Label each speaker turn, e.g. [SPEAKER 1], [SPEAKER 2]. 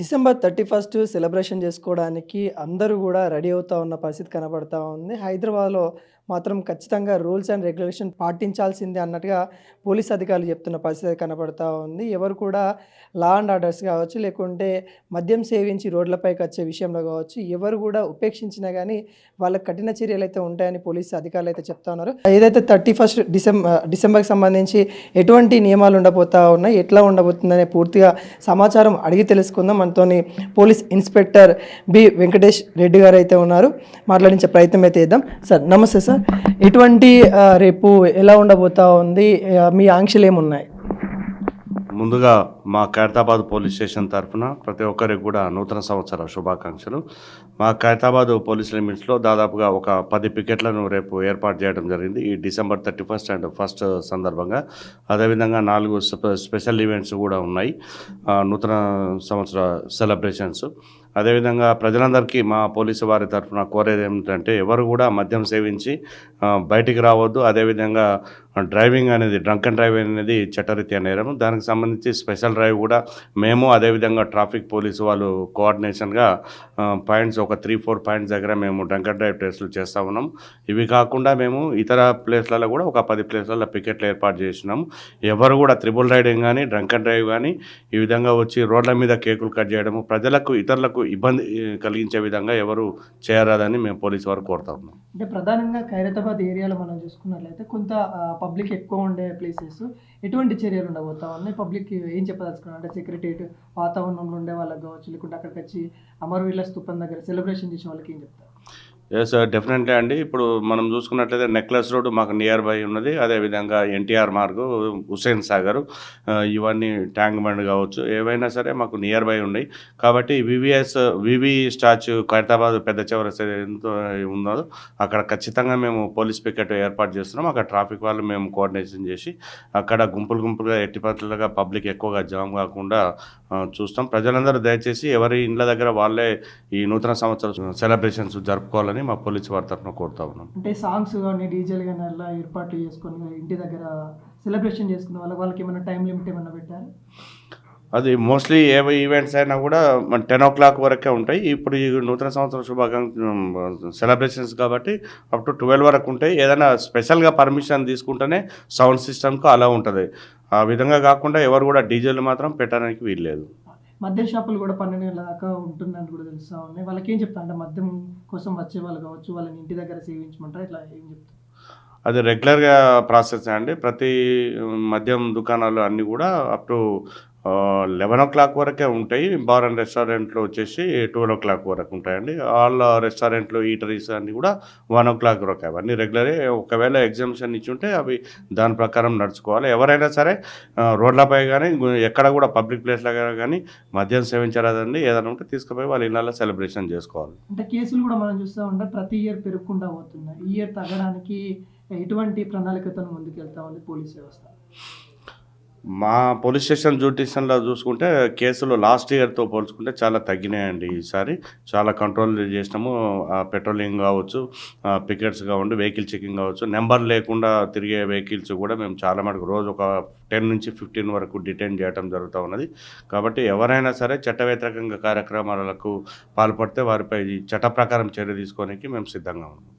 [SPEAKER 1] December 31 celebration చేసుకోవడానికి అందరూ గూడా రెడీ అవుతా ఉన్న పరిస్థితి కనబడతా ఉంది. హైదరాబాద్‌లో మాత్రం ఖచ్చితంగా రూల్స్ అండ్ రెగ్యులేషన్ పాటించాల్సిందే అన్నట్టుగా పోలీస్ అధికారులు చెప్తున్న పరిస్థితి కనబడతా ఉంది. ఎవరు కూడా లా అండ్ ఆర్డర్స్ కావచ్చు, లేకుంటే మద్యం సేవించి రోడ్లపైకొచ్చే విషయంలో కావచ్చు, ఎవరు గూడా ఉపేక్షించినా గానీ వాళ్ళకి కఠిన చర్యలైతే ఉంటాయని పోలీసు అధికారులైతే చెప్తా ఉన్నారు. ఏదైతే 31 డిసెంబర్‌కి సంబంధించి ఎటువంటి నియమాలు ఉండబోతా ఉన్నాయి, ఎట్లా ఉండబోతుందనే పూర్తిగా సమాచారం అడిగి తెలుసుకుందాం. మనతోని police inspector B Venkatesh Reddy గారు అయితే ఉన్నారు. మాట్లాడించే ప్రయత్నం అయితే చేద్దాం. సార్ నమస్తే సార్. ఎటువంటి రేపు ఎలా ఉండబోతా ఉంది? మీ ఆంక్షలు ఏమున్నాయి?
[SPEAKER 2] ముందుగా మా ఖైరతాబాద్ పోలీస్ స్టేషన్ తరఫున ప్రతి ఒక్కరికి కూడా నూతన సంవత్సర శుభాకాంక్షలు. మా ఖైరతాబాద్ పోలీస్ లిమిట్స్లో దాదాపుగా ఒక 10 పికెట్లను రేపు ఏర్పాటు చేయడం జరిగింది. ఈ డిసెంబర్ 31 అండ్ 1 సందర్భంగా. అదేవిధంగా 4 స్పెషల్ ఈవెంట్స్ కూడా ఉన్నాయి, నూతన సంవత్సర సెలబ్రేషన్స్. అదేవిధంగా ప్రజలందరికీ మా పోలీసు వారి తరఫున కోరేది ఏమిటంటే, ఎవరు కూడా మద్యం సేవించి బయటికి రావద్దు. అదేవిధంగా డ్రైవింగ్ అనేది, డ్రంక్ అండ్ డ్రైవ్ అనేది చట్టరీత్యా నేరం. దానికి సంబంధించి స్పెషల్ డ్రైవ్ కూడా మేము, అదేవిధంగా ట్రాఫిక్ పోలీసు వాళ్ళు కోఆర్డినేషన్గా పాయింట్స్ ఒక 3-4 పాయింట్స్ దగ్గర మేము డ్రంక్ అండ్ డ్రైవ్ టెస్టులు చేస్తూ ఉన్నాం. ఇవి కాకుండా మేము ఇతర ప్లేస్లలో కూడా ఒక 10 ప్లేస్లలో పికెట్లు ఏర్పాటు చేసినాము. ఎవరు కూడా త్రిబుల్ రైడింగ్ కానీ, డ్రంక్ అండ్ డ్రైవ్ కానీ ఈ విధంగా వచ్చి రోడ్ల మీద కేకులు కట్ చేయడము, ప్రజలకు ఇతరులకు ఇబ్బంది కలిగించే విధంగా ఎవరు చేయరాదని మేము పోలీసు వారు కోరుతా ఉన్నాం.
[SPEAKER 1] అంటే ప్రధానంగా ఖైరతాబాద్ ఏరియాలో మనం చూసుకున్నట్లయితే కొంత పబ్లిక్ ఎక్కువ ఉండే ప్లేసెస్, ఎటువంటి చర్యలు ఉండబోతా ఉన్నాయి? పబ్లిక్ ఏం చెప్పదలుచుకున్నారు? అంటే సెక్రటేరియట్ వాతావరణంలో ఉండే వాళ్ళకి కావచ్చు, లేకుంటే అక్కడికి వచ్చి అమరవీరుల స్తూపం దగ్గర సెలబ్రేషన్ చేసే వాళ్ళకి ఏం చెప్తారు?
[SPEAKER 2] ఎస్ సార్, డెఫినెట్లీ అండి. ఇప్పుడు మనం చూసుకున్నట్లయితే నెక్లెస్ రోడ్ మాకు నియర్ బై ఉన్నది. అదేవిధంగా ఎన్టీఆర్ మార్గు, హుస్సేన్ సాగర్, ఇవన్నీ ట్యాంక్ బండ్ కావచ్చు, ఏవైనా సరే మాకు నియర్ బై ఉన్నాయి. కాబట్టి వివి స్టాచ్యూ ఖైరతాబాద్ పెద్ద చౌరస్తా ఎంతో ఉందో అక్కడ ఖచ్చితంగా మేము పోలీస్ పికెట్ ఏర్పాటు చేస్తున్నాం. అక్కడ ట్రాఫిక్ వాళ్ళు మేము కోఆర్డినేషన్ చేసి అక్కడ గుంపులుగా ఎట్టి పరిస్థితులుగా పబ్లిక్ ఎక్కువగా జామ్ కాకుండా చూస్తాం. ప్రజలందరూ దయచేసి ఎవరి ఇండ్ల దగ్గర వాళ్ళే ఈ నూతన సంవత్సరం సెలబ్రేషన్స్ జరుపుకోవాలని మా పోలీసు వారి తరఫున కోరుతా ఉన్నాం.
[SPEAKER 1] అంటే సాంగ్స్ కానీ, డీజేలు కానీ అలా ఏర్పాట్లు చేసుకొని ఇంటి దగ్గర సెలబ్రేషన్ చేసుకున్న వాళ్ళకి ఏమైనా టైం లిమిట్ ఏమైనా పెట్టారు?
[SPEAKER 2] అది మోస్ట్లీ ఏ ఈవెంట్స్ అయినా కూడా 10 o'clock వరకే ఉంటాయి. ఇప్పుడు ఈ నూతన సంవత్సరం సెలబ్రేషన్స్ కాబట్టి అప్ టు 12 వరకు ఉంటాయి. ఏదైనా స్పెషల్గా పర్మిషన్ తీసుకుంటేనే సౌండ్ సిస్టమ్కు అలా ఉంటుంది. ఆ విధంగా కాకుండా ఎవరు కూడా డీజేలు మాత్రం పెట్టడానికి వీల్లేదు.
[SPEAKER 1] మద్యం షాపులు కూడా 12 గంటల దాకా ఉంటుందని కూడా తెలుస్తూ ఉన్నాయి. వాళ్ళకి ఏం చెప్తా? అంటే మద్యం కోసం వచ్చే వాళ్ళు కావచ్చు, వాళ్ళని ఇంటి దగ్గర సేవించమంటారు, ఇట్లా ఏం చెప్తారు?
[SPEAKER 2] అది రెగ్యులర్గా ప్రాసెస్ అండి. ప్రతి మద్యం దుకాణాలు అన్నీ కూడా అప్ టు 11 o'clock వరకే ఉంటాయి. బార్ అండ్ రెస్టారెంట్లో వచ్చేసి 12 o'clock వరకు ఉంటాయండి. ఆల్ రెస్టారెంట్లు, ఈటరీస్ అన్నీ కూడా 1 o'clock వరకు. అవన్నీ రెగ్యులరే. ఒకవేళ ఎగ్జామ్షన్ ఇచ్చి ఉంటే అవి దాని ప్రకారం నడుచుకోవాలి. ఎవరైనా సరే రోడ్లపై కానీ, ఎక్కడ కూడా పబ్లిక్ ప్లేస్లో కానీ మద్యం సేవించరాదండి. ఏదైనా ఉంటే తీసుకుపోయి వాళ్ళ ఇళ్ళల్లో సెలబ్రేషన్ చేసుకోవాలి.
[SPEAKER 1] అంటే కేసులు కూడా మనం చూస్తూ ఉంటాం, ప్రతి ఇయర్ పెరుగుకుంటూ పోతున్నాయి. ఈ ఇయర్ తగ్గడానికి ఎటువంటి ప్రణాళికతో ముందుకెళ్తా ఉంది పోలీస్ వ్యవస్థ?
[SPEAKER 2] మా పోలీస్ స్టేషన్ జ్యూరిడిక్షన్లో చూసుకుంటే కేసులు లాస్ట్ ఇయర్తో పోల్చుకుంటే చాలా తగ్గినాయండి. ఈసారి చాలా కంట్రోల్ చేసినాము. పెట్రోలింగ్ కావచ్చు, పికెట్స్ కావండి, వెహికల్ చెకింగ్ కావచ్చు, నెంబర్ లేకుండా తిరిగే వెహికల్స్ కూడా మేము చాలా మటుకు రోజు ఒక 10 నుంచి 15 వరకు డిటైన్ చేయడం జరుగుతూ ఉన్నది. కాబట్టి ఎవరైనా సరే చట్ట వ్యతిరేకంగా కార్యక్రమాలకు పాల్పడితే వారిపై చట్ట ప్రకారం చర్య తీసుకోవడానికి మేము సిద్ధంగా ఉన్నాం.